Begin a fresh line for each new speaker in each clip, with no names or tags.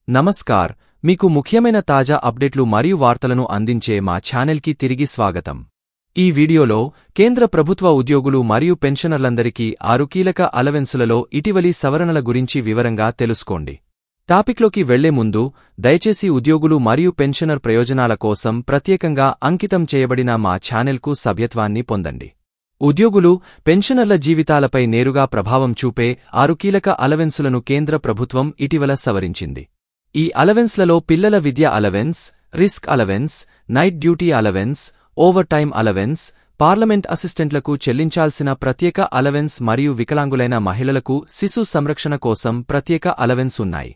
నమస్కార్ మీకు ముఖ్యమైన తాజా అప్డేట్లు మరియు వార్తలను అందించే మా ఛానల్కి తిరిగి స్వాగతం. ఈ వీడియోలో కేంద్ర ప్రభుత్వ ఉద్యోగులు మరియు పెన్షనర్లందరికీ 6 కీలక అలవెన్సులలో ఇటీవలి సవరణల గురించి వివరంగా తెలుసుకోండి. టాపిక్లోకి వెళ్లే ముందు దయచేసి ఉద్యోగులు మరియు పెన్షనర్ ప్రయోజనాల కోసం ప్రత్యేకంగా అంకితం చేయబడిన మా ఛానల్కు సభ్యత్వాన్ని పొందండి. ఉద్యోగులు, పెన్షనర్ల జీవితాలపై నేరుగా ప్రభావం చూపే 6 కీలక అలవెన్సులను కేంద్ర ప్రభుత్వం ఇటీవల సవరించింది. ఈ అలవెన్స్లలో పిల్లల విద్య allowance, risk allowance, night duty allowance, overtime allowance, parliament అసిస్టెంట్లకు చెల్లించాల్సిన ప్రత్యేక అలవెన్స్ మరియు వికలాంగులైన మహిళలకు శిశు సంరక్షణ కోసం ప్రత్యేక అలవెన్స్ ఉన్నాయి.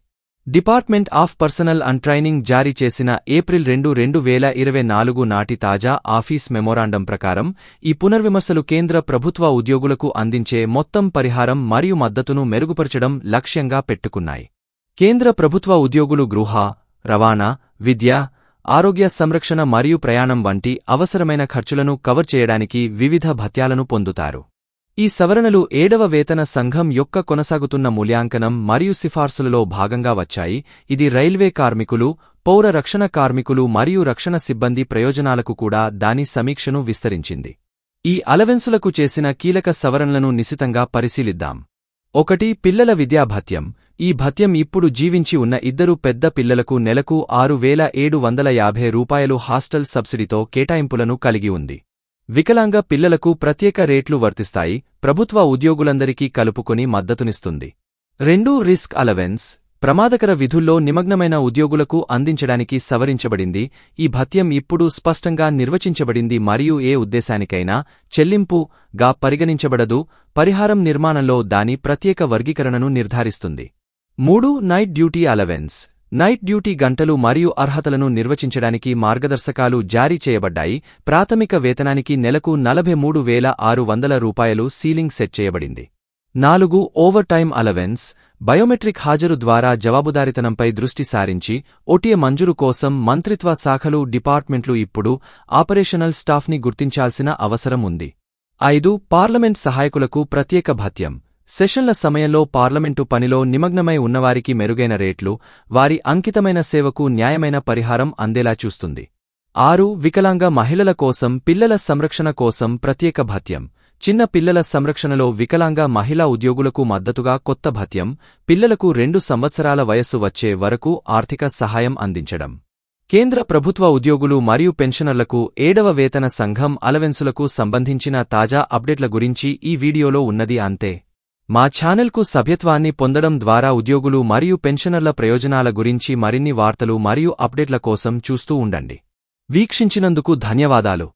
Department of personal and training జారీ చేసిన ఏప్రిల్ 2, 2024 నాటి తాజా ఆఫీస్ మెమోరాండం ప్రకారం ఈ పునర్విమర్శలు కేంద్ర ప్రభుత్వ ఉద్యోగులకు అందించే మొత్తం పరిహారం మరియు మద్దతును మెరుగుపరచడం లక్ష్యంగా పెట్టుకున్నాయి. కేంద్ర ప్రభుత్వ ఉద్యోగులు గృహ, రవాణా, విద్య, ఆరోగ్య సంరక్షణ మరియు ప్రయాణం వంటి అవసరమైన ఖర్చులను కవర్ చేయడానికి వివిధ భత్యాలను పొందుతారు. ఈ సవరణలు 7వ వేతన సంఘం యొక్క కొనసాగుతున్న మూల్యాంకనం మరియు సిఫార్సులలో భాగంగా వచ్చాయి. ఇది రైల్వే కార్మికులు, పౌర రక్షణ కార్మికులు మరియు రక్షణ సిబ్బంది ప్రయోజనాలకు కూడా దాని సమీక్షను విస్తరించింది. ఈ అలవెన్సులకు చేసిన కీలక సవరణలను నిశితంగా పరిశీలిద్దాం. 1. పిల్లల విద్యా భత్యం. ఈ భత్యం ఇప్పుడు జీవించి ఉన్న 2 పెద్ద పిల్లలకు నెలకు ₹6,750 హాస్టల్ సబ్సిడీతో కేటాయింపులను కలిగి ఉంది. వికలాంగ పిల్లలకు ప్రత్యేక రేట్లు వర్తిస్తాయి, ప్రభుత్వ ఉద్యోగులందరికీ కలుపుకొని మద్దతునిస్తుంది. 2. Risk allowance. ప్రమాదకర విధుల్లో నిమగ్నమైన ఉద్యోగులకు అందించడానికి సవరించబడింది. ఈ భత్యం ఇప్పుడు స్పష్టంగా నిర్వచించబడింది మరియు ఏ ఉద్దేశానికైనా చెల్లింపుగా పరిగణించబడదు, పరిహారం నిర్మాణంలో దాని ప్రత్యేక వర్గీకరణను నిర్ధారిస్తుంది. 3. Night duty allowance. Night duty గంటలు మరియు అర్హతలను నిర్వచించడానికి మార్గదర్శకాలు జారీ చేయబడ్డాయి. ప్రాథమిక వేతనానికి నెలకు ₹43,600 సీలింగ్ సెట్ చేయబడింది. 4. Over time allowance. బయోమెట్రిక్ హాజరు ద్వారా జవాబుదారీతనంపై దృష్టి సారించి ఓటీఏ మంజూరు కోసం మంత్రిత్వ శాఖలు, డిపార్ట్మెంట్లు ఇప్పుడు ఆపరేషనల్ స్టాఫ్ని గుర్తించాల్సిన అవసరం ఉంది. 5. పార్లమెంట్ సహాయకులకు ప్రత్యేక భత్యం. సెషన్ల సమయంలో పార్లమెంటు పనిలో నిమగ్నమై ఉన్నవారికి మెరుగైన రేట్లు, వారి అంకితమైన సేవకు న్యాయమైన పరిహారం అందేలా చూస్తుంది. 6. వికలాంగ మహిళల కోసం పిల్లల సంరక్షణ కోసం ప్రత్యేక భత్యం. చిన్న పిల్లల సంరక్షణలో వికలాంగ మహిళా ఉద్యోగులకు మద్దతుగా కొత్త భత్యం, పిల్లలకు 2 సంవత్సరాల వయస్సు వచ్చే వరకు ఆర్థిక సహాయం అందించడం. కేంద్ర ప్రభుత్వ ఉద్యోగులు మరియు పెన్షనర్లకు 7వ వేతన సంఘం అలవెన్సులకు సంబంధించిన తాజా అప్డేట్ల గురించి ఈ వీడియోలో ఉన్నది అంతే. మా ఛానల్కు సభ్యత్వాన్ని పొందడం ద్వారా ఉద్యోగులు మరియు పెన్షనర్ల ప్రయోజనాల గురించి మరిన్ని వార్తలు మరియు అప్డేట్ల కోసం చూస్తూ ఉండండి. వీక్షించినందుకు ధన్యవాదాలు.